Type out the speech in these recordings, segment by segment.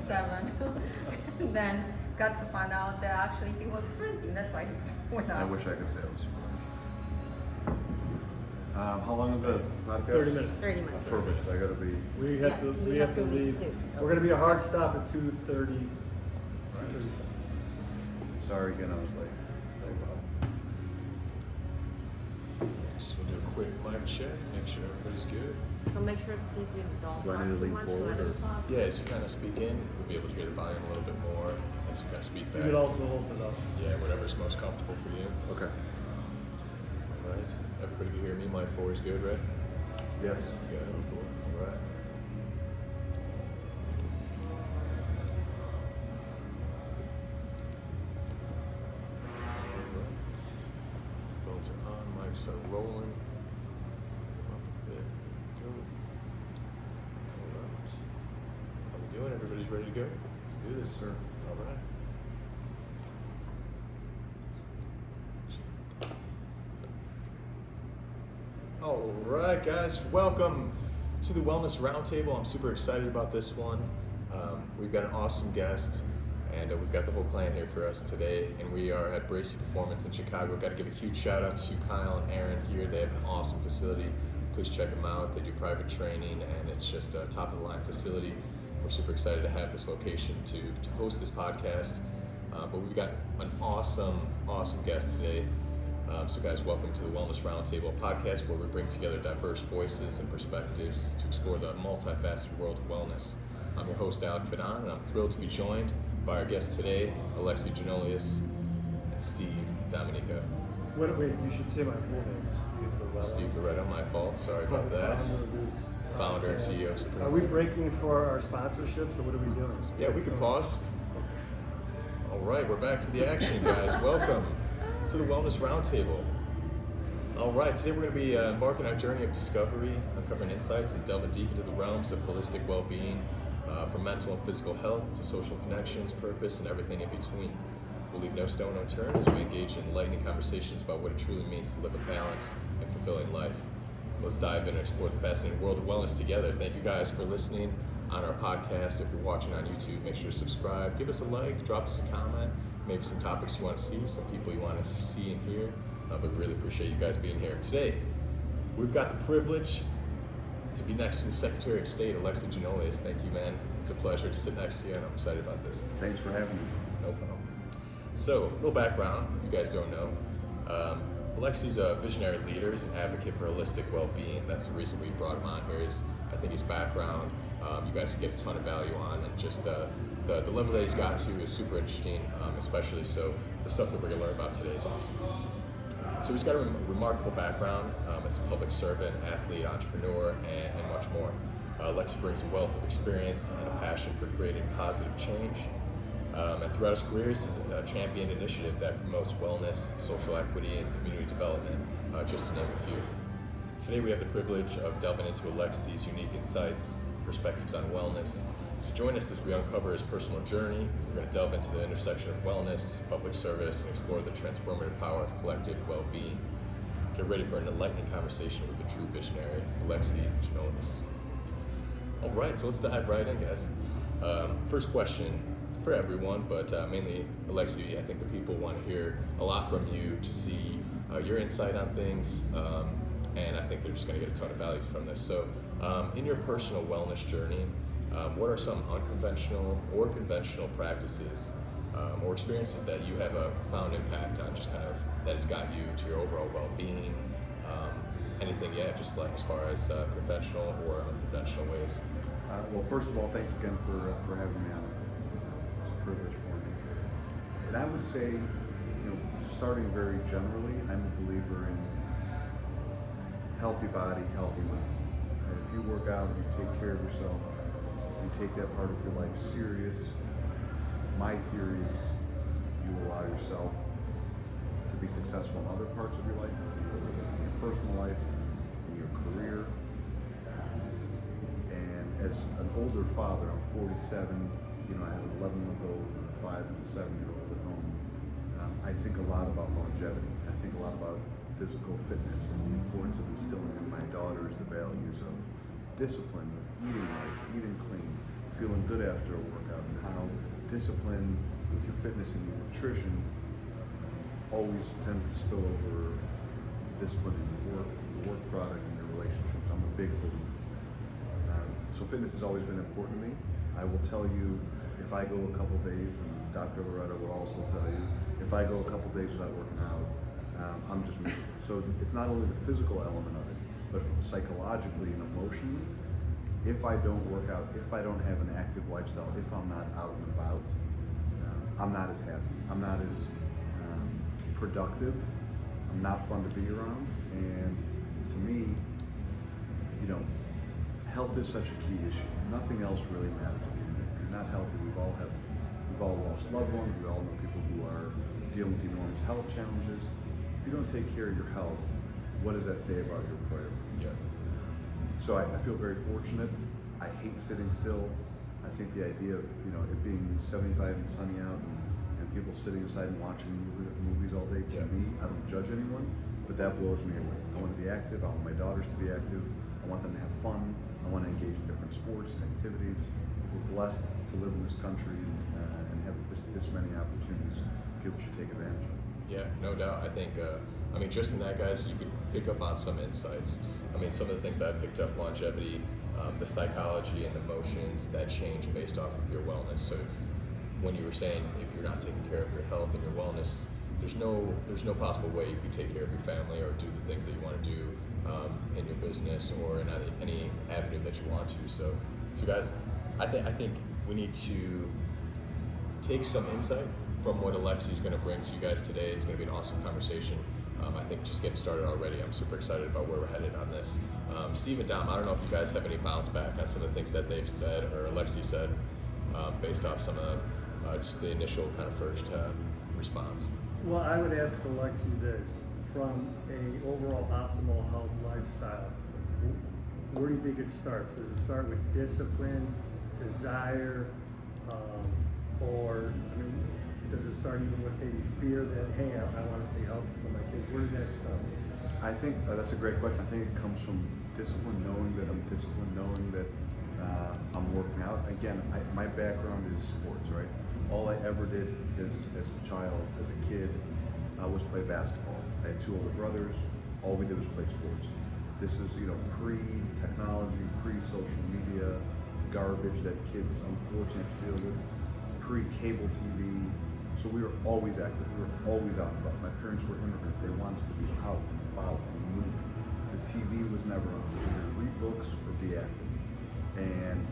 27. And then got to find out that actually he was sprinting. That's why he went I out. wish I could say I was surprised. How long is the podcast? 30 minutes. 30 minutes. Perfect. I gotta be. We have Yes, to. we We have have to to leave leave. too, so- We're gonna be a hard stop at 2:30. Sorry again, I was late. No problem. So we'll do a quick mic check, make sure everybody's good. So make sure, Steve, you don't Do I talk need to too lean much. forward, Let him or- talk. Yeah, as you kind of speak in, we'll be able to hear the volume a little bit more as you kind of speak You back. could also hold it up. Yeah, whatever's most comfortable for you. Okay. All right. Everybody can hear me. Mic 4 is good, right? Yes. Good. Cool. All right. Phones are on, mics are rolling. Up a bit. Go. All right. How we doing? Everybody's ready to go? Let's do this, Sir. All right. All right, guys, welcome to the Wellness Roundtable. I'm super excited about this one. We've got an awesome guest, and we've got the whole clan here for us today. And we are at Bracy Performance in Chicago. Got to give a huge shout out to Kyle and Aaron here. They have an awesome facility. Please check them out. They do private training, and it's just a top of the line facility. We're super excited to have this location to host this podcast. But we've got an awesome guest today. So guys, welcome to the Wellness Roundtable podcast, where we bring together diverse voices and perspectives to explore the multifaceted world of wellness. I'm your host, Alec Fidan, and I'm thrilled to be joined by our guests today, ALEXI, GIANNOULIAS, and Steve Dominica. Wait, you should say my full name. Steve Loretta, my fault, sorry about that. Founder and CEO of Supreme. Are we breaking for our sponsorships, or what are we doing? Yeah, we can pause. All right, we're back to the action, guys. Welcome to the Wellness Roundtable. All right, today we're going to be embarking on a journey of discovery, uncovering insights and delving deep into the realms of holistic well-being, from mental and physical health to social connections, purpose, and everything in between. We'll leave no stone unturned as we engage in enlightening conversations about what it truly means to live a balanced and fulfilling life. Let's dive in and explore the fascinating world of wellness together. Thank you guys for listening on our podcast. If you're watching on YouTube, make sure to subscribe, give us a like, drop us a comment, maybe some topics you want to see, some people you want to see and hear. But really appreciate you guys being here. Today, we've got the privilege to be next to the Secretary of State, ALEXI GIANNOULIAS. Thank you, man. It's a pleasure to sit next to you, and I'm excited about this. Thanks for having me. No problem. So, a little background, if you guys don't know. ALEXI's a visionary leader. He's an advocate for holistic well-being. That's the reason we brought him on here. Is I think his background, you guys can get a ton of value on, and just the level that he's got to is super interesting, especially so the stuff that we're going to learn about today is awesome. So he's got a remarkable background as a public servant, athlete, entrepreneur, and much more. ALEXI brings a wealth of experience and a passion for creating positive change. And throughout his career, he's championed an initiative that promotes wellness, social equity, and community development, just to name a few. Today we have the privilege of delving into ALEXI's unique insights, perspectives on wellness. So join us as we uncover his personal journey. We're going to delve into the intersection of wellness, public service, and explore the transformative power of collective well-being. Get ready for an enlightening conversation with a true visionary, ALEXI GIANNOULIAS. All right, so let's dive right in, guys. First question for everyone, but mainly ALEXI. I think the people want to hear a lot from you to see your insight on things, and I think they're just going to get a ton of value from this. So, in your personal wellness journey, what are some unconventional or conventional practices or experiences that you have a profound impact on, just kind of that has got you to your overall well-being? Anything, yeah, just like as far as conventional or unconventional ways. Well, first of all, thanks again for having me on. It's a privilege for me. And I would say, starting very generally, I'm a believer in healthy body, healthy mind. And if you work out, you take care of yourself, you take that part of your life serious, my theory is you allow yourself to be successful in other parts of your life, in your personal life, in your career. And as an older father, I'm 47, I have an 11-month-old and a 5 and a 7-year-old at home. I think a lot about longevity. I think a lot about physical fitness and the importance of instilling in my daughters the values of discipline, of eating right, eating clean, feeling good after a workout. how discipline with your fitness and your nutrition always tends to spill over to discipline in your work, the work product, and your relationships. I'm a big believer. So fitness has always been important to me. I will tell you, if I go a couple days, and Dr. Loretta will also tell you, if I go a couple days without working out, I'm just miserable. So it's not only the physical element of it, but psychologically and emotionally, if I don't work out, if I don't have an active lifestyle, if I'm not out and about, I'm not as happy. I'm not as productive. I'm not fun to be around. And to me, you know, health is such a key issue. Nothing else really matters. If you're not healthy, we've all lost loved ones. We all know people who are dealing with enormous health challenges. If you don't take care of your health, what does that say about your priorities? Yeah. So I feel very fortunate. I hate sitting still. I think the idea of, you know, it being 75 and sunny out and people sitting aside and watching movies all day, to me, I don't judge anyone, but that blows me away. I want to be active. I want my daughters to be active. I want them to have fun. I want to engage in different sports and activities. We're blessed to live in this country and have this many opportunities. People should take advantage of. Yeah, no doubt. I think, I mean, just in that, guys, you could pick up on some insights. I mean, some of the things that I picked up: longevity, the psychology and the emotions that change based off of your wellness. So when you were saying if you're not taking care of your health and your wellness, there's no possible way you can take care of your family or do the things that you want to do in your business or in any avenue that you want to. So guys, I think we need to take some insight from what ALEXI is going to bring to you guys today. It's going to be an awesome conversation. I think just getting started already, I'm super excited about where we're headed on this. Steve and Dom, I don't know if you guys have any bounce back on some of the things that they've said or ALEXI said based off some of just the initial kind of first response. Well, I would ask ALEXI this: from a overall optimal health lifestyle, where do you think it starts? Does it start with discipline, desire, or I mean, does it start even with maybe fear that, hey, I want to stay healthy for my kids? Where does that start? I think that's a great question. I think it comes from discipline, knowing that I'm disciplined, knowing that I'm working out. Again, my background is sports, right? All I ever did as a child, as a kid, was play basketball. I had two older brothers. All we did was play sports. This is, you know, pre-technology, pre-social media garbage that kids unfortunately have to deal with, pre-cable TV. So we were always active. We were always out and about. My parents were immigrants. They wanted us to be out and about and moving. The TV was never on. It was either read books or be active. And,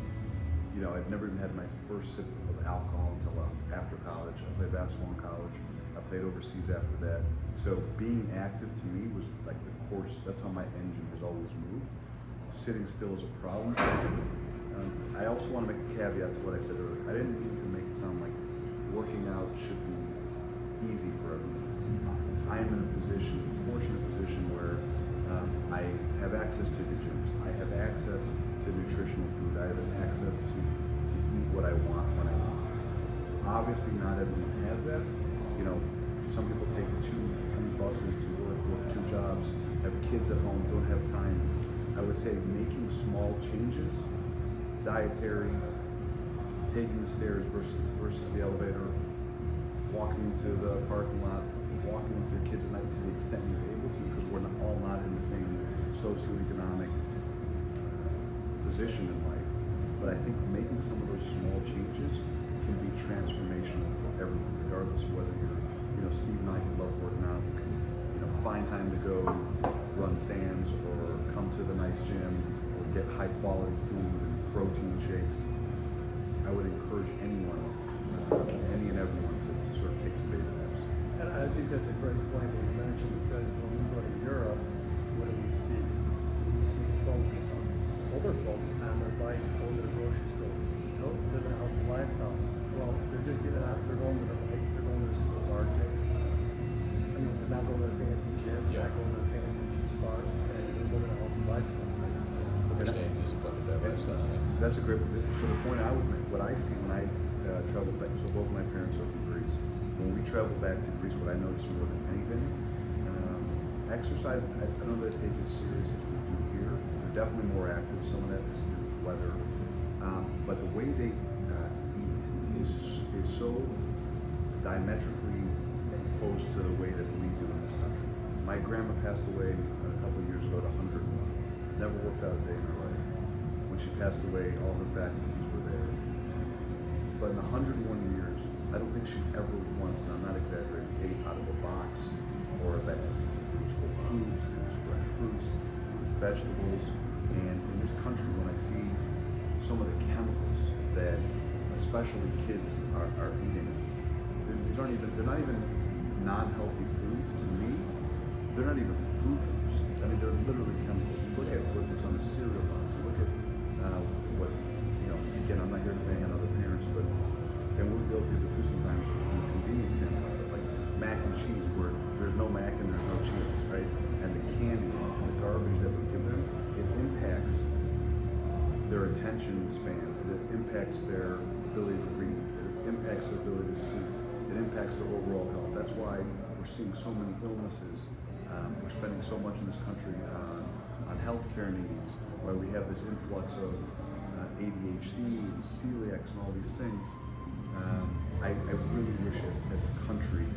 you know, I'd never even had my first sip of alcohol until after college. I played basketball in college. I played overseas after that. So being active to me was like the course. That's how my engine has always moved. Sitting still is a problem. I also want to make a caveat to what I said earlier. I didn't mean to make it sound like working out should be easy for everyone. I am in a fortunate position where I have access to the gyms. I have access to nutritional food. I have access to eat what I want when I want. Obviously, not everyone has that. You know, some people take 2-3 buses to work 2 jobs, have kids at home, don't have time. I would say making small changes, dietary, taking the stairs versus the elevator, walking to the parking lot, walking with your kids at night to the extent you're able to, because we're all not in the same socioeconomic position in life. But I think making some of those small changes can be transformational for everyone, regardless of whether you're, you know, Steve and I can love working out, you can, you know, find time to go run sands or come to the nice gym or get high quality food and protein shakes. I would encourage anyone, any and everyone to sort of take some baby steps. And I think that's a great point that you mentioned, because when we go to Europe, what do we see? We see folks, older folks, on their bikes going to the grocery store, living a healthy lifestyle. Well, they're just getting out, they're going to the bike, they're going to the supermarket. I mean, they're not going to the fancy gym, they're not going to the fancy juice bar, and they're living a healthy lifestyle. They're staying disciplined with that lifestyle. That's a great, so the point I would make, what I see when I travel back, so both my parents are from Greece. When we travel back to Greece, what I notice more than anything, exercise, I don't know that they take as serious as we do here. They're definitely more active. Some of that is to do with weather. But the way they eat, is so diametrically opposed to the way that we do in this country. My grandma passed away a couple of years ago at 101. Never worked out a day in her life. When she passed away, all her faculties were there. But in 101 years, I don't think she ever once, and I'm not exaggerating, ate out of a box or a bag. It was whole foods, it was fresh fruits, it was vegetables. And in this country, when I see some of the chemicals that especially kids are eating, they're not even non-healthy foods to me. They're not even food groups. I mean, they're literally chemicals. You look at what's on the cereal box. You look at what, again, I'm not here to bang on other parents, but, and we're guilty of it too sometimes from a convenience standpoint, but like mac and cheese, where there's no mac and there's no cheese, right? And the candy and the garbage that we give them, it impacts their attention span, it impacts their ability to read, it impacts their ability to sleep, it impacts their overall health. That's why we're seeing so many illnesses. We're spending so much in this country on healthcare needs, why we have this influx of ADHD and celiacs and all these things. I really wish as a country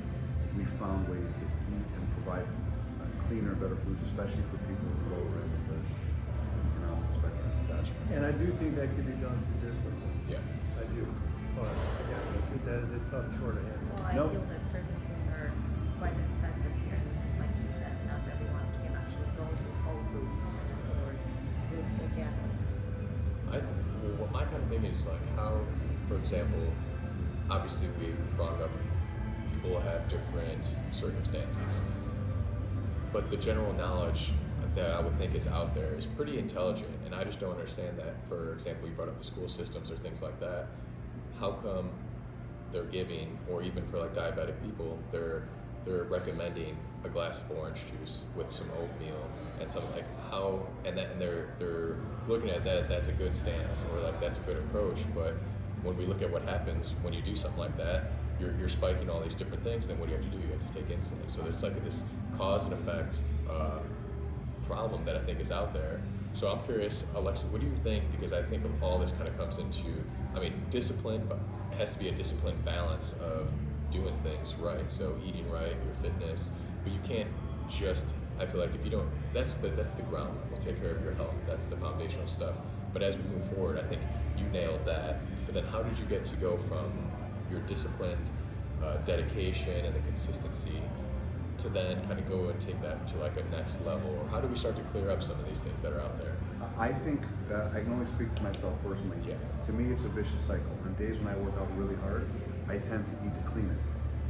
we found ways to eat and provide cleaner, better foods, especially for people at the lower end of the economic spectrum. Gotcha. And I do think that could be done through discipline. Yeah. I do. But again, I think that is a tough chore to handle. Well, I Nope. feel that certain foods are quite expensive here. Like you said, not everyone can actually go to Whole Foods or organic. Well, my kind of thing is like how, for example, obviously we brought up people have different circumstances, but the general knowledge that I would think is out there is pretty intelligent, and I just don't understand that. For example, you brought up the school systems or things like that. How come they're giving, or even for like diabetic people, they're recommending a glass of orange juice with some oatmeal and something like how, and they're looking at that, that's a good stance, or like that's a good approach. But when we look at what happens when you do something like that, you're spiking all these different things. Then what do you have to do? You have to take insulin. So there's like this cause and effect problem that I think is out there. So I'm curious, Alexa, what do you think? Because I think all this kind of comes into, I mean, discipline, but it has to be a disciplined balance of doing things right. So eating right, your fitness, but you can't just, I feel like if you don't, that's the ground. We'll take care of your health. That's the foundational stuff. But as we move forward, I think you nailed that. But then how did you get to go from your disciplined dedication and the consistency to then kind of go and take that to like a next level? Or how do we start to clear up some of these things that are out there? I think I can only speak to myself personally. Yeah. To me, it's a vicious cycle. On days when I work out really hard, I tend to eat the cleanest,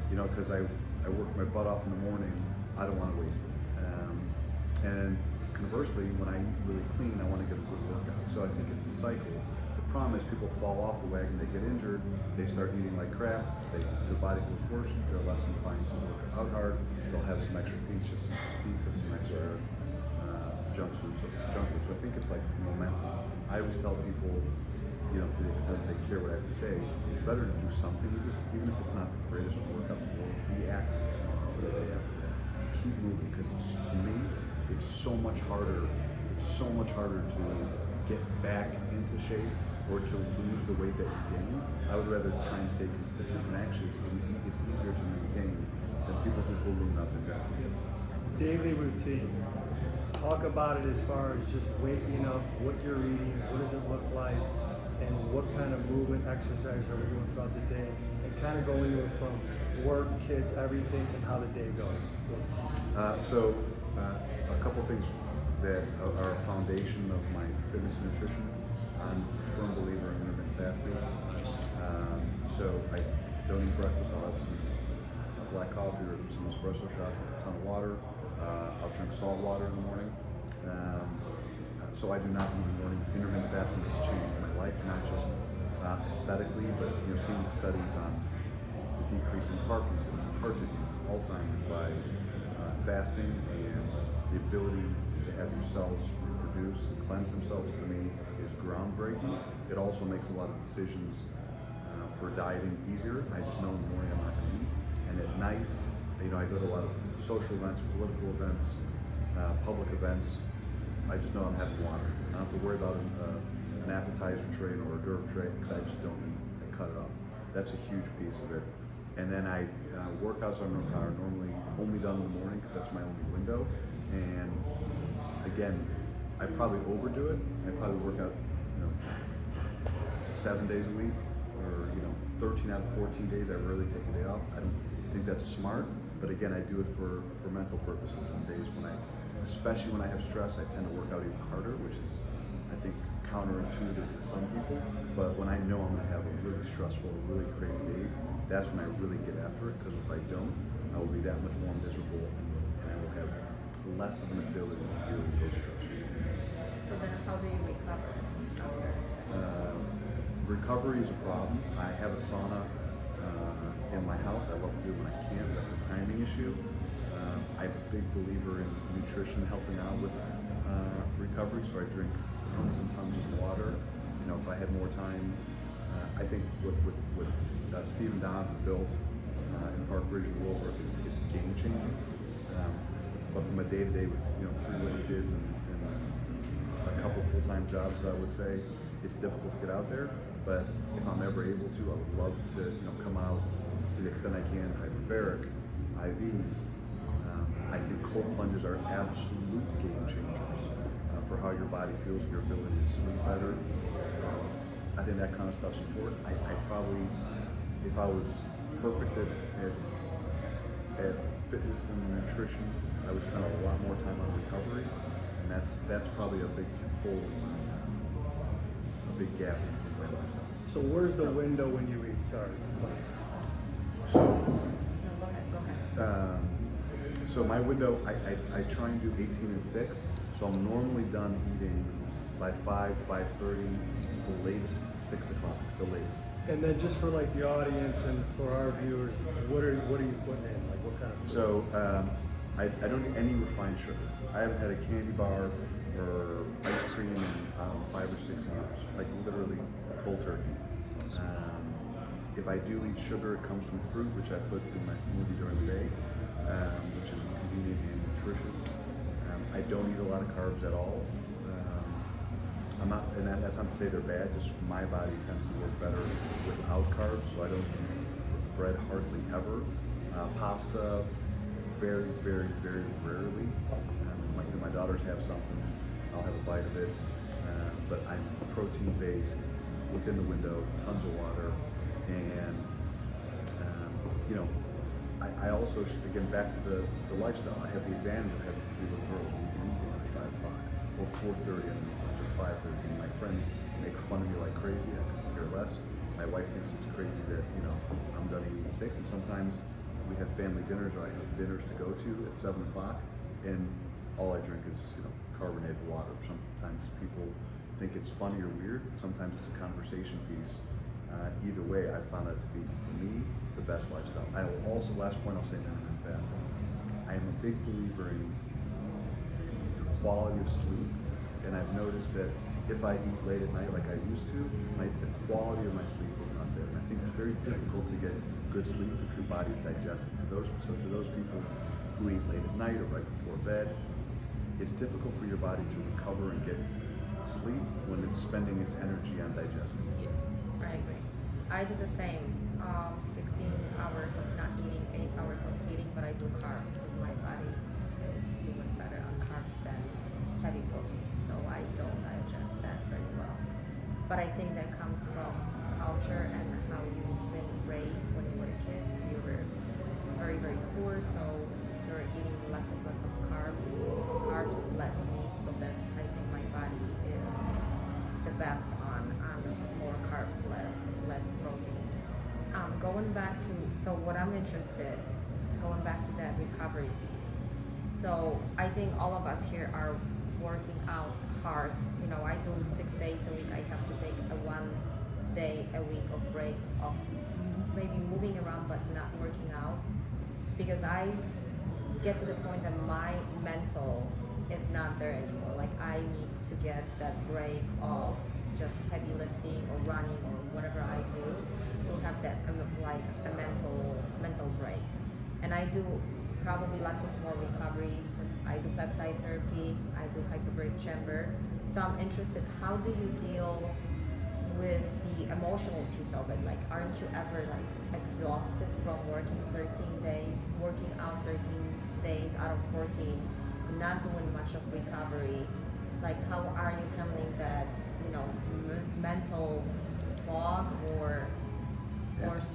because I work my butt off in the morning. I don't want to waste it. And conversely, when I eat really clean, I want to get a good workout. So I think it's a cycle. The problem is people fall off the wagon, they get injured, they start eating like crap, their body feels worse, they're less inclined to work out hard, they'll have some extra pizza, some extra junk food. So I think it's like momentum. I always tell people, to the extent they care what I have to say, it's better to do something, even if it's not the greatest workout in the world. Be active tomorrow or the day after that. Keep moving, because to me, it's so much harder. It's so much harder to get back into shape or to lose the weight that you gain. I would rather try and stay consistent, and actually it's easier to maintain than people who balloon up and down. Daily routine. Talk about it as far as just waking up, what you're eating, what does it look like, and what kind of movement, exercise are we doing throughout the day, and kind of go into it from work, kids, everything, and how the day goes. A couple things that are a foundation of my fitness and nutrition. I'm a firm believer in intermittent fasting. Nice. So I don't eat breakfast. I'll have some black coffee or some espresso shots with a ton of water. I'll drink salt water in the morning. So I do not eat in the morning. Intermittent fasting has changed my life, not just aesthetically, but seeing the studies on the decrease in Parkinson's, heart disease, Alzheimer's by fasting, and the ability to have your cells reproduce and cleanse themselves, to me, is groundbreaking. It also makes a lot of decisions for dieting easier. I just know in the morning I'm not going to eat, and at night, I go to a lot of social events, political events, public events. I just know I'm having water. I don't have to worry about an appetizer tray or a hors d'oeuvre tray, because I just don't eat. I cut it off. That's a huge piece of it. And then workouts are normally only done in the morning because that's my only window. And again, I probably overdo it. I probably work out, 7 days a week, or 13 out of 14 days I rarely take a day off. I don't think that's smart, but again, I do it for mental purposes. On days especially when I have stress, I tend to work out even harder, which is, I think, counterintuitive to some people. But when I know I'm going to have a really stressful, really crazy days, that's when I really get after it. Because if I don't, I will be that much more miserable, and I will have less of an ability to deal with those stressful days. So then how do you recover after? Recovery is a problem. I have a sauna in my house. I love to do it when I can. That's a timing issue. I'm a big believer in nutrition helping out with recovery, so I drink tons and tons of water. If I had more time, I think what Fidan built in Park Ridge and Willbrook is game changing. But from a day to day with 3 little kids and a couple full-time jobs, I would say it's difficult to get out there. But if I'm ever able to, I would love to come out to the extent I can. Hyperbaric, IVs. I think cold plunges are absolute game changers for how your body feels, your ability to sleep better. I think that kind of stuff's important. I probably, if I was perfect at fitness and nutrition, I would spend a lot more time on recovery, and that's probably a big hole, a big gap in my lifestyle. So where's the window when you eat? Sorry. So. No, go ahead. So my window, I try and do 18 and 6. So I'm normally done eating by 5, 5:30, the latest 6 o'clock, the latest. And then just for like the audience and for our viewers, what are you putting in? Like what kind of food? So I don't eat any refined sugar. I haven't had a candy bar or ice cream in 5 or 6 years, like literally cold turkey. If I do eat sugar, it comes from fruit, which I put in my smoothie during the day, which is convenient and nutritious. I don't eat a lot of carbs at all. I'm not, and that's not to say they're bad, just my body tends to work better without carbs, so I don't eat bread hardly ever. Pasta, very, very, very rarely. If my daughters have something, I'll have a bite of it. But I'm protein-based, within the window, tons of water, and I also, again, back to the lifestyle. I have the advantage of having 3 little girls. We can eat dinner at 5 o'clock or 4:30 and or 5:30. My friends make fun of me like crazy. I could care less. My wife thinks it's crazy that I'm done eating at 6, and sometimes we have family dinners, or I have dinners to go to at 7 o'clock, and all I drink is carbonated water. Sometimes people think it's funny or weird. Sometimes it's a conversation piece. Either way, I found that to be, for me, the best lifestyle. I will also, last point I'll say, intermittent fasting. I am a big believer in the quality of sleep, and I've noticed that if I eat late at night like I used to, the quality of my sleep is not there. And I think it's very difficult to get good sleep if your body's digested. So to those people who eat late at night or right before bed, it's difficult for your body to recover and get sleep when it's spending its energy on digesting. I agree. I do the same. 16 hours of not eating, 8 hours of eating, but I do carbs because my body is doing better on carbs than heavy protein. So I don't digest that very well. But I think that comes from culture and how you've been raised when you were kids. You were very, very poor, so you're eating lots of carbs, less meat. So that's, I think my body is the best on more carbs, less protein. Going back to, so what I'm interested, going back to that recovery piece. So I think all of us here are working out hard. I do 6 days a week. I have to take a 1 day a week of break of maybe moving around but not working out, because I get to the point that my mental is not there anymore. Like I need to get that break of just heavy lifting or running or whatever I do, to have that like a mental break. And I do probably lots of more recovery because I do peptide therapy, I do hyperbaric chamber. So I'm interested, how do you deal with the the emotional piece of it. Like, aren't you ever like exhausted from working 13 days, working out 13 days out of 14, not doing much of recovery? Like, how are you handling that, you know, mental fog or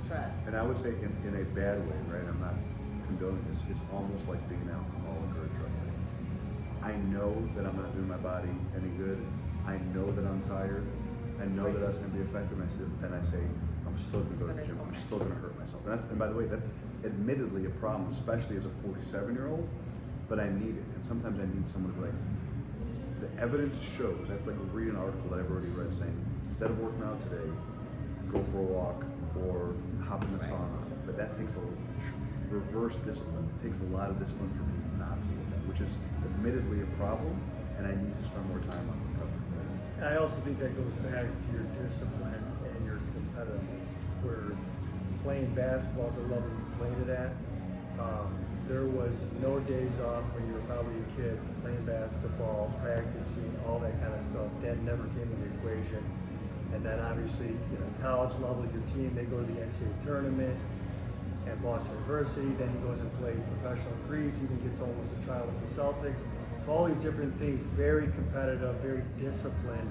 stress? And I would say in a bad way, right? I'm not condoning this. It's almost like being an alcoholic or a drug addict. I know that I'm not doing my body any good. I know that I'm tired. I know that that's going to be effective. And I say, I'm still going to go to the gym. I'm still going to hurt myself. And by the way, that's admittedly a problem, especially as a 47-year-old, but I need it. And sometimes I need someone to be like, the evidence shows, I have to like read an article that I've already read saying, instead of working out today, go for a walk or hop in the sauna. But that takes a reverse discipline. It takes a lot of discipline for me not to do that, which is admittedly a problem, and I need to spend more time on recovery. And I also think that goes back to your discipline and your competitiveness. Where playing basketball at the level you played it at, there was no days off when you were probably a kid playing basketball, practicing, all that kind of stuff. That never came into the equation. And then obviously, you know, college level, your team, they go to the NCAA tournament at Boston University, then he goes and plays professional in Greece, even gets almost a trial with the Celtics. So all these different things, very competitive, very disciplined,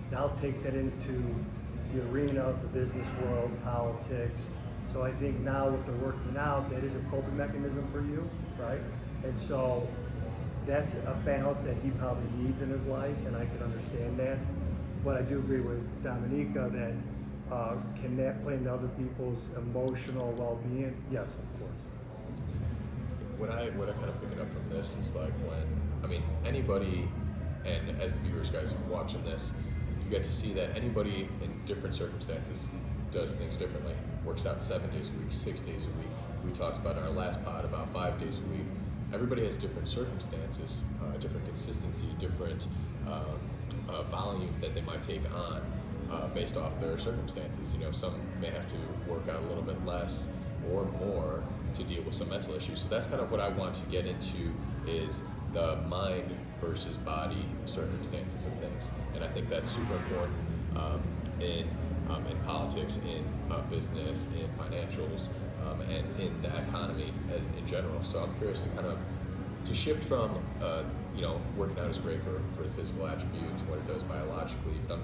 now takes that into the arena of the business world, politics. So I think now with the working out, that is a coping mechanism for you, right? And so that's a balance that he probably needs in his life, and I can understand that. But I do agree with Dominica that can that play into other people's emotional well-being? Yes, of course. What I kind of pick up from this is like when, I mean, anybody, and as the viewers guys are watching this, you get to see that anybody in different circumstances does things differently. Works out 7 days a week, 6 days a week. We talked about in our last pod about 5 days a week. Everybody has different circumstances, different consistency, different volume that they might take on based off their circumstances. You know, some may have to work out a little bit less or more to deal with some mental issues. So that's kind of what I want to get into is the mind versus body circumstances of things. And I think that's super important in politics, in business, in financials, and in the economy in general. So I'm curious to kind of to shift from you know, working out is great for the physical attributes and what it does biologically, but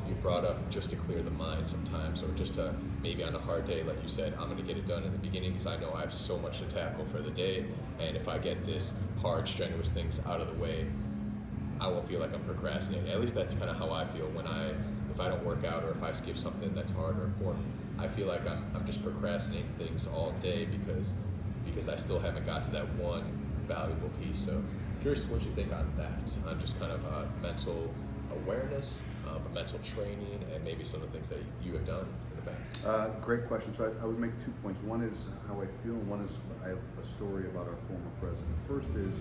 you brought up just to clear the mind sometimes, or just to maybe on a hard day, like you said, I'm going to get it done in the beginning because I know I have so much to tackle for the day, and if I get this hard, strenuous things out of the way, I won't feel like I'm procrastinating. At least that's kind of how I feel when if I don't work out or if I skip something that's hard or important. I feel like I'm just procrastinating things all day because I still haven't got to that one valuable piece. So curious what you think on that, on just kind of mental awareness, mental training, and maybe some of the things that you have done in the past. Great question. So I would make 2 points. One is how I feel, and one is I have a story about our former president. First is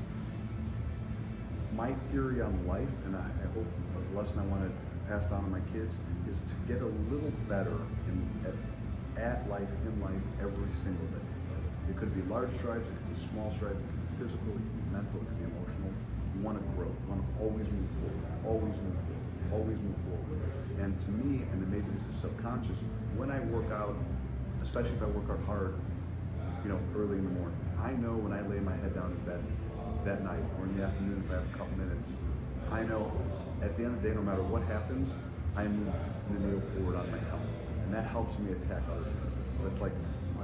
my theory on life, and I hope the lesson I want to pass down to my kids is to get a little better at life, in life, every single day. It could be large strides, it could be small strides, it could be physical, it could be mental, it could be emotional. You want to grow. You want to always move forward, always move forward, always move forward. And to me, and maybe this is subconscious, when I work out, especially if I work out hard, you know, early in the morning, I know when I lay my head down in bed that night or in the afternoon if I have a couple minutes, I know at the end of the day, no matter what happens, I move the needle forward on my health. And that helps me attack other things. It's like,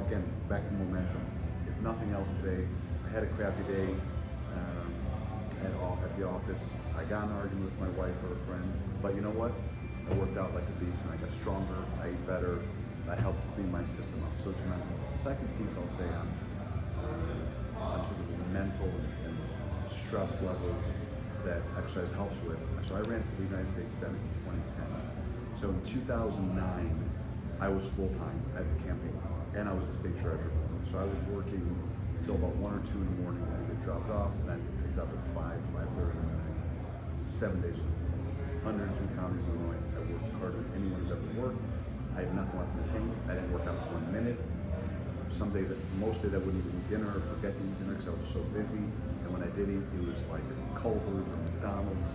again, back to momentum. If nothing else today, I had a crappy day at the office. I got in an argument with my wife or a friend, but you know what? I worked out like a beast and I got stronger, I ate better, I helped clean my system up. So it's mental. The second piece I'll say on sort of the mental and stress levels that exercise helps with. So I ran for the United States Senate in 2010. So in 2009, I was full-time at the campaign, and I was the state treasurer. So I was working until about 1 or 2 in the morning, then I get dropped off, and then get picked up at 5:30 in the morning, 7 days a week. 102 counties in Illinois. I worked harder than anyone who's ever worked. I had nothing left in the tank. I didn't work out 1 minute. Some days, most days I wouldn't even eat dinner or forget to eat dinner because I was so busy. And when I did eat, it was like Culver's or McDonald's.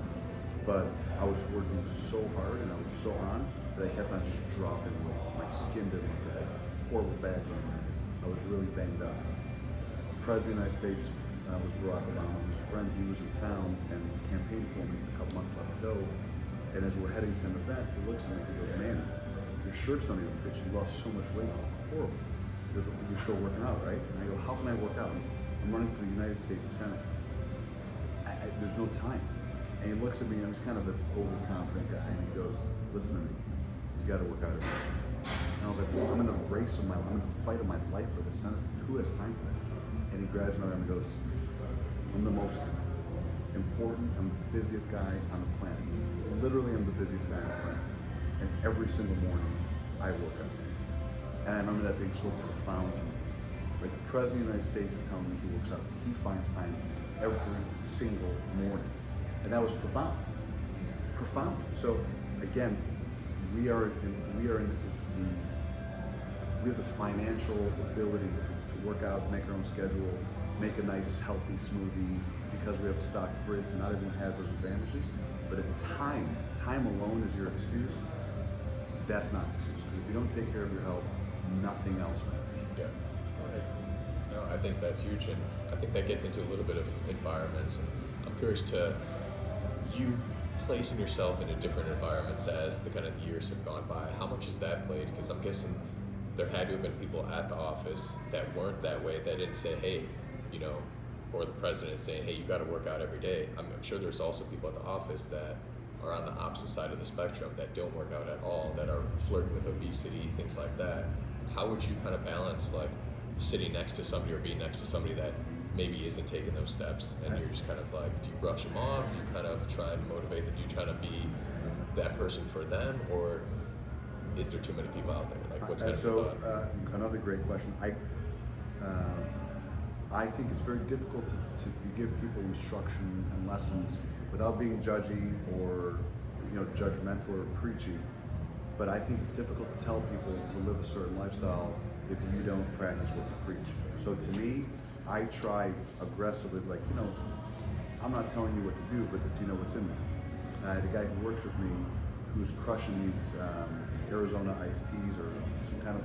But I was working so hard and I was so on that I kept on just dropping weight. My skin didn't look good. I had horrible bags on my eyes. I was really banged up. The President of the United States was Barack Obama. He was a friend. He was in town and campaigned for me a couple months left to go. And as we're heading to an event, he looks at me and he goes, "Man, your shirts don't even fit. You lost so much weight. Horrible." He goes, "You're still working out, right?" And I go, "How can I work out? I'm running for the United States Senate. There's no time." And he looks at me, and he's kind of an overconfident guy, and he goes, "Listen to me. You got to work out every day." And I was like, "Well, I'm in the race of my life. I'm in the fight of my life for the Senate. Who has time for that?" And he grabs my arm and goes, "I'm the most important, I'm the busiest guy on the planet. Literally, I'm the busiest guy on the planet. And every single morning, I work out." And I remember that being so profound to me. Like, the President of the United States is telling me he works out. He finds time every single morning. And that was profound. Profound. So, again, we have the financial ability to work out, make our own schedule, make a nice healthy smoothie because we have a stock fridge. Not everyone has those advantages. But if time alone is your excuse, that's not an excuse. Because if you don't take care of your health, nothing else matters. Yeah. No, I think that's huge, and I think that gets into a little bit of environments. And I'm curious to you placing yourself into different environments as the kind of years have gone by. How much has that played? Because I'm guessing there had to have been people at the office that weren't that way, that didn't say, "Hey," or the president saying, "Hey, you got to work out every day." I'm sure there's also people at the office that are on the opposite side of the spectrum that don't work out at all, that are flirting with obesity, things like that. How would you kind of balance like sitting next to somebody or being next to somebody that maybe isn't taking those steps, and you're just kind of like, do you brush them off? Do you kind of try and motivate them? Do you try to be that person for them, or is there too many people out there? Like, what's kind of your thought? Another great question. I think it's very difficult to give people instruction and lessons without being judgy or judgmental or preachy. But I think it's difficult to tell people to live a certain lifestyle if you don't practice what you preach. So to me, I try aggressively, I'm not telling you what to do, but do you know what's in there? The guy who works with me, who's crushing these Arizona iced teas or some kind of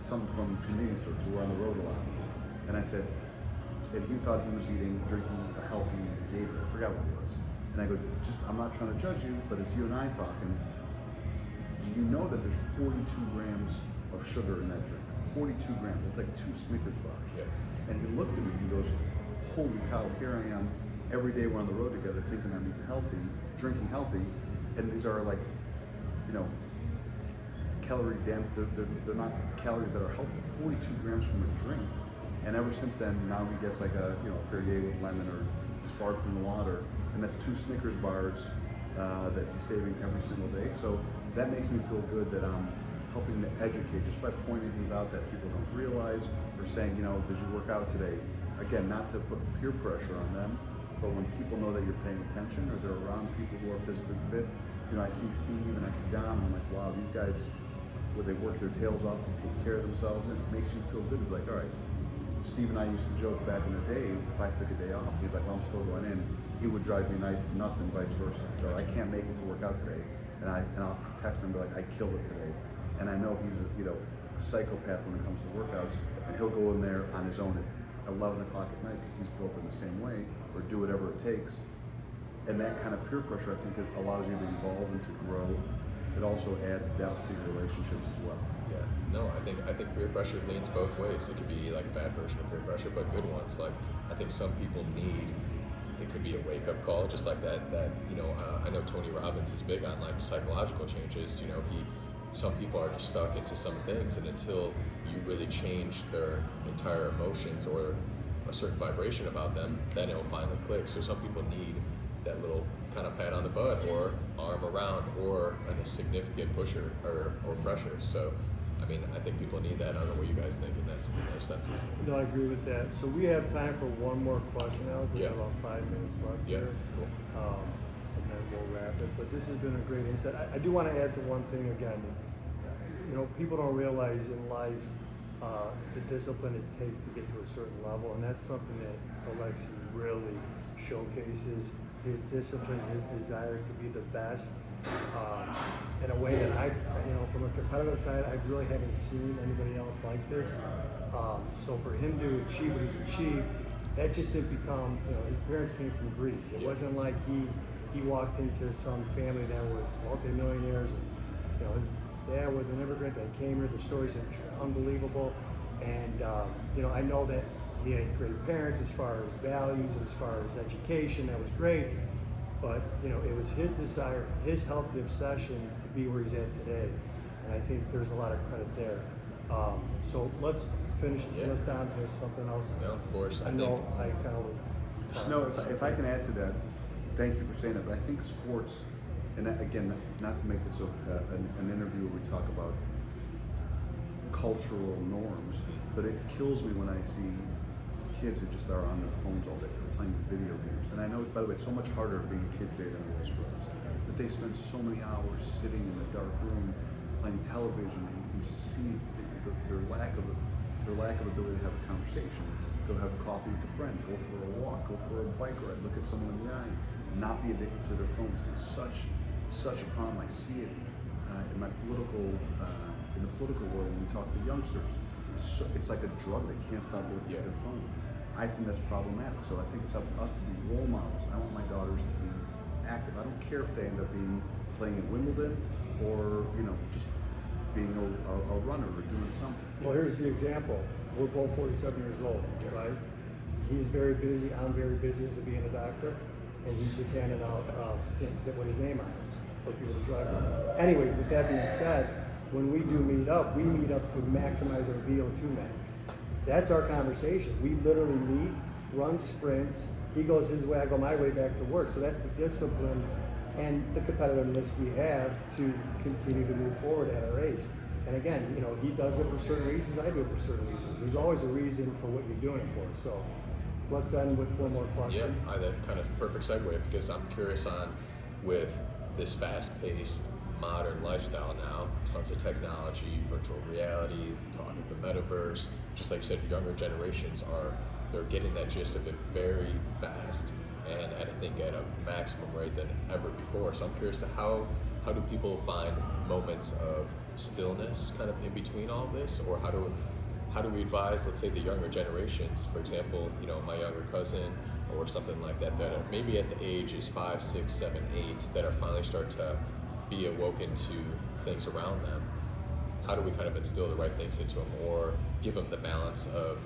something from convenience stores, so we're on the road a lot. And I said, and he thought he was drinking a healthy Gatorade. I forgot what it was. And I go, I'm not trying to judge you, but it's you and I talking. Do you know that there's 42 grams of sugar in that drink? 42 grams. It's like 2 Snickers bars. Yeah. And he looked at me. He goes, "Holy cow! Here I am. Every day we're on the road together, thinking I'm eating healthy, drinking healthy, and these are calorie dense. They're not calories that are helpful. 42 grams from a drink." And ever since then, now he gets a Perrier with lemon or sparkling water, and that's 2 Snickers bars that he's saving every single day. So that makes me feel good that I'm helping to educate just by pointing things out that people don't realize, or saying, did you work out today? Again, not to put peer pressure on them, but when people know that you're paying attention or they're around people who are physically fit, I see Steve and I see Dom, and I'm like, wow, these guys, where they work their tails off and take care of themselves, and it makes you feel good. It's like, all right, Steve and I used to joke back in the day, if I took a day off, he'd be like, well, I'm still going in. He would drive me nuts and vice versa. So I can't make it to work out today. And I'll text him and be like, I killed it today. And I know he's a psychopath when it comes to workouts, and he'll go in there on his own at 11 o'clock at night because he's built in the same way, or do whatever it takes. And that kind of peer pressure, I think, it allows you to evolve and to grow. It also adds depth to your relationships as well. Yeah, no, I think peer pressure leans both ways. It could be like a bad version of peer pressure, but good ones. Like, I think some people need, it could be a wake up call, just like that. I know Tony Robbins is big on like psychological changes. Some people are just stuck into some things, and until you really change their entire emotions or a certain vibration about them, then it'll finally click. So some people need that little kind of pat on the butt or arm around or a significant pusher or pressure. So, I think people need that. I don't know what you guys think in those senses. No, I agree with that. So we have time for one more question, Alec. We have about 5 minutes left here. Cool. And then we'll wrap it. But this has been a great insight. I do want to add to one thing again. People don't realize in life the discipline it takes to get to a certain level, and that's something that ALEXI really showcases. His discipline, his desire to be the best, in a way that from a competitive side, I really haven't seen anybody else like this. So for him to achieve what he's achieved, that just didn't become, his parents came from Greece. It wasn't like he walked into some family that was multimillionaires. And, his dad was an immigrant that came here. The stories are unbelievable. And, I know that he had great parents as far as values and as far as education. That was great. But, it was his desire, his healthy obsession to be where he's at today. And I think there's a lot of credit there. So let's finish this down to something else. No, of course. I know I kind of... No, if I can add to that, thank you for saying that, but I think sports, and again, not to make this an interview where we talk about cultural norms, but it kills me when I see kids who just are on their phones all day, or playing video games. And I know, by the way, it's so much harder being a kid today than it was for us. But they spend so many hours sitting in a dark room playing television, and you can just see their lack of ability to have a conversation. Go have coffee with a friend, go for a walk, go for a bike ride, look at someone in the eye, not be addicted to their phones. It's such a problem. I see it in my in the political world when we talk to youngsters. It's like a drug. They can't stop looking at their phone. I think that's problematic. So I think it's up to us to be role models. I want my daughters to be active. I don't care if they end up playing in Wimbledon or just being a runner or doing something. Well, here's the example. We're both 47 years old, right? He's very busy. I'm very busy as being a doctor, and he's just handing out things that with his name on it for people to drive with. Anyways, with that being said, when we do meet up, we meet up to maximize our VO2 max. That's our conversation. We literally meet, run sprints. He goes his way, I go my way back to work. So that's the discipline and the competitiveness we have to continue to move forward at our age. And again, he does it for certain reasons, I do it for certain reasons. There's always a reason for what you're doing it for. So let's end with one more question. Yeah, that kind of perfect segue, because I'm curious with this fast-paced modern lifestyle now, tons of technology, virtual reality, talking the metaverse, just like you said, younger generations they're getting that gist of it very fast, and I think at a maximum rate than ever before. So I'm curious to how do people find moments of stillness kind of in between all this, or how do we advise, let's say, the younger generations, for example, my younger cousin or something like that are maybe at the ages 5, 6, 7, 8 that are finally start to be awoken to things around them. How do we kind of instill the right things into them, or give them the balance of,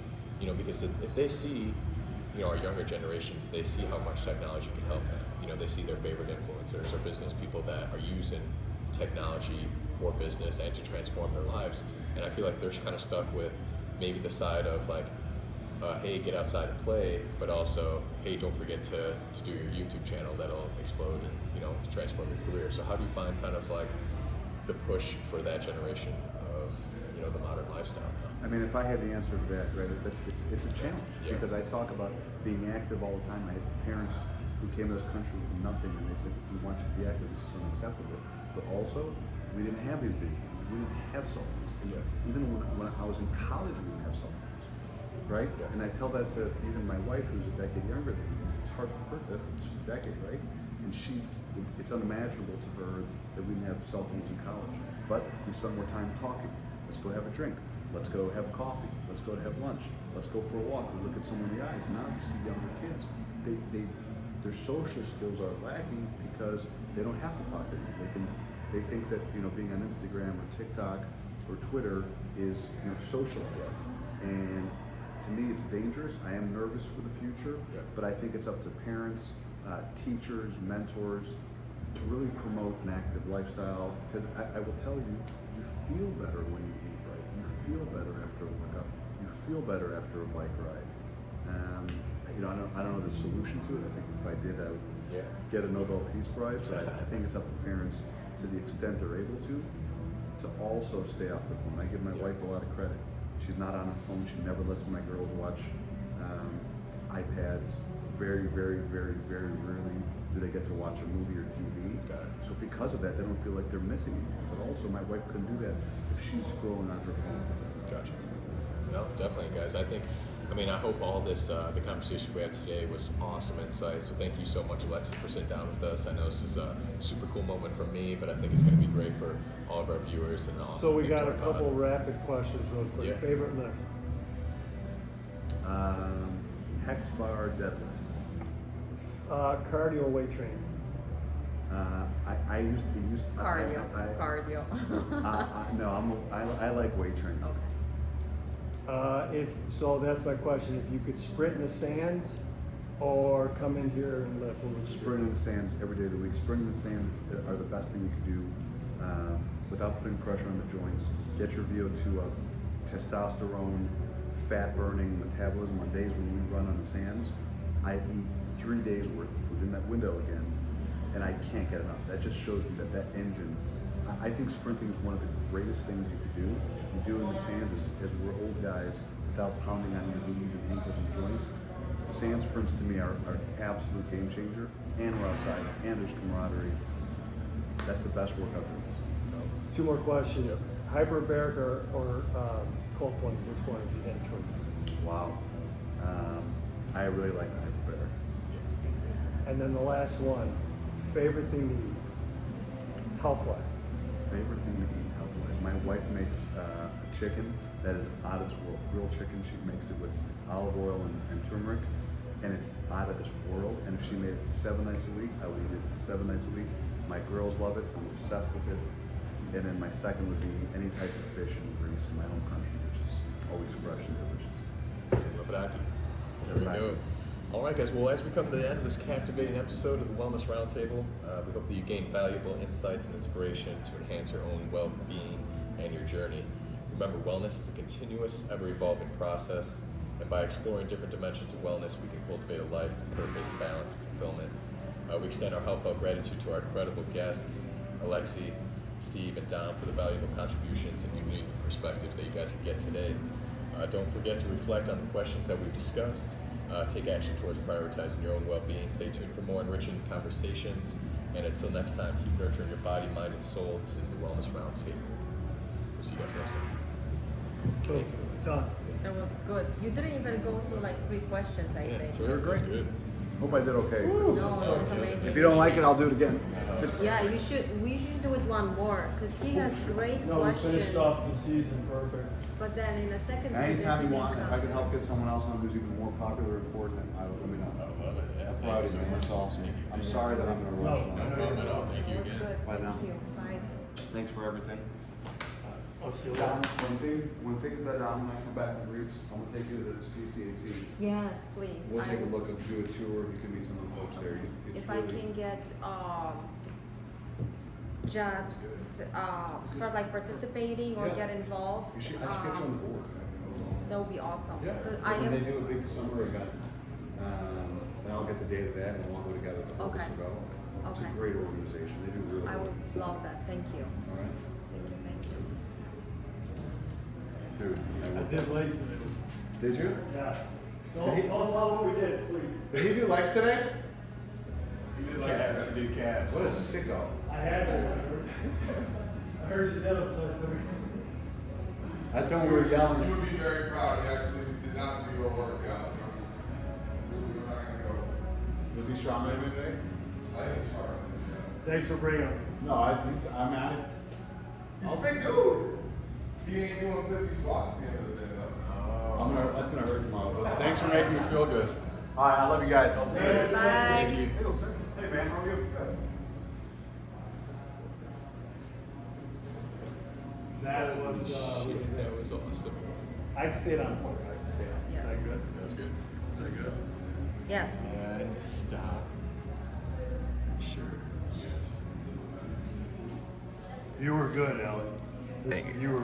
because if they see, our younger generations, they see how much technology can help them. They see their favorite influencers or business people that are using technology for business and to transform their lives. And I feel like they're kind of stuck with maybe the side of like, hey, get outside and play, but also, hey, don't forget to do your YouTube channel that'll explode and transform your career. So how do you find kind of like the push for that generation of the modern lifestyle? I mean, if I had the answer to that, right, it's a challenge because I talk about being active all the time. I had parents who came to this country with nothing, and they said, "We want you to be active. This is unacceptable." But also, we didn't have these video games. We didn't have cell phones. Even when I was in college, we didn't have cell phones, right? And I tell that to even my wife, who's a decade younger than me. It's hard for her. That's just a decade, right? And it's unimaginable to her that we didn't have cell phones in college. But we spent more time talking. Let's go have a drink. Let's go have coffee. Let's go to have lunch. Let's go for a walk. We look at someone in the eyes. Now you see younger kids. Their social skills are lacking because they don't have to talk to them. They think that being on Instagram or TikTok or Twitter is socializing. And to me, it's dangerous. I am nervous for the future, but I think it's up to parents, teachers, mentors to really promote an active lifestyle. Because I will tell you, you feel better when you eat right. You feel better after a workout. You feel better after a bike ride. I don't know the solution to it. I think if I did, I would get a Nobel Peace Prize. But I think it's up to parents, to the extent they're able to also stay off the phone. I give my wife a lot of credit. She's not on her phone. She never lets my girls watch iPads. Very, very, very, very rarely do they get to watch a movie or TV. So because of that, they don't feel like they're missing anything. But also, my wife couldn't do that if she's scrolling on her phone. Gotcha. No, definitely, guys. I think I mean, I hope all this, the conversation we had today was awesome insight. So thank you so much, Alexis, for sitting down with us. I know this is a super cool moment for me, but I think it's going to be great for all of our viewers and awesome. So we thing got to a talk couple about. rapid questions real quick. Yeah. Favorite lift? Hex bar deadlift. Cardio weight training. I used Cardio. I, Cardio. no, I like weight training. Okay. So that's my question. If you could sprint in the sands or come in here and lift, what would you do? Sprinting in the sands every day of the week. Sprinting in the sands are the best thing you can do without putting pressure on the joints. Get your VO2 up. Testosterone, fat burning, metabolism. On days when we run on the sands, I eat 3 days worth of food in that window again, and I can't get enough. That just shows me that engine. I think sprinting is one of the greatest things you could do. You do in the sands as we're old guys without pounding on your knees and ankles and joints. Sand sprints to me are an absolute game changer, and we're outside, and there's camaraderie. That's the best workout there is. 2 more questions. Hyperbaric or cold plunge? Which one if you had a choice? Wow. I really like the hyperbaric. And then the last one, favorite thing to eat, health-wise? Favorite thing to eat health-wise? My wife makes a chicken that is out of this world. Grilled chicken. She makes it with olive oil and turmeric, and it's out of this world. And if she made it 7 nights a week, I would eat it 7 nights a week. My girls love it. I'm obsessed with it. And then my second would be any type of fish and grease in my home country, which is always fresh and delicious. There we go. All right, guys. Well, as we come to the end of this captivating episode of the Wellness Roundtable, we hope that you gain valuable insights and inspiration to enhance your own well-being and your journey. Remember, wellness is a continuous, ever-evolving process, and by exploring different dimensions of wellness, we can cultivate a life of purpose, balance, and fulfillment. We extend our heartfelt gratitude to our incredible guests, ALEXI, Steve, and Dom, for the valuable contributions and unique perspectives that you guys can get today. Don't forget to reflect on the questions that we've discussed. Take action towards prioritizing your own well-being. Stay tuned for more enriching conversations. And until next time, keep nurturing your body, mind, and soul. This is the Wellness Roundtable. We'll see you guys next time. Cool. Done. That was good. You didn't even go through like 3 questions, I think. It's really great. Good. Hope I did okay. No, it's amazing. If you don't like it, I'll do it again. Yeah, you should. We should do it one more because he has great No, we questions. finished off the season perfect. But then in the second Anytime season, you want, if I can help get someone else on who's even more popular or important, let me know. I love it. Yeah, I'm thank proud you of so you, man. much. That's awesome. Thank you. I'm sorry that I'm in a rush. No, No problem at all. Thank you That's again. good. Bye now. Thank you. Bye. Thanks for everything. I'll see you Dom, later. when things that Dom and I come back and Greece, I'm gonna take you to the CCAC. Yes, please. We'll take a look and do a tour. You can meet some of the folks there. It's If I really- can get just start like participating or Yeah. get involved, I should get you on the board. that would be awesome. Yeah, Because I when am. they do a big summer event, and I'll get the date of that and we'll go together to Okay. go. It's a Okay. great organization. They do really I well. would love that. Thank you. All right. Thank you. Thank you. Dude. I did late today. Did you? Yeah. Don't tell what we did, please. Did he do legs today? Cabs. He did cabs. What a sicko. I had to. I heard you did it, so I said. I told him we were You yelling. would be very proud. He actually did not do a workout. We were not going to go. Was he strong today? I think it's hard. Thanks for bringing him. No, I'm at it. He's a big dude. He ain't doing 50 squats at the end of the day, though. That's gonna hurt tomorrow. But thanks for making me feel good. All right, I love you guys. I'll see you. Bye. Thank you. Hey man, how are you? Good. That was, That was awesome. I stayed on point, right? Yeah. Is that good? That was good. Is that good? Yes. And stop. Sure. Yes. You were good, Alec. Thank you. You were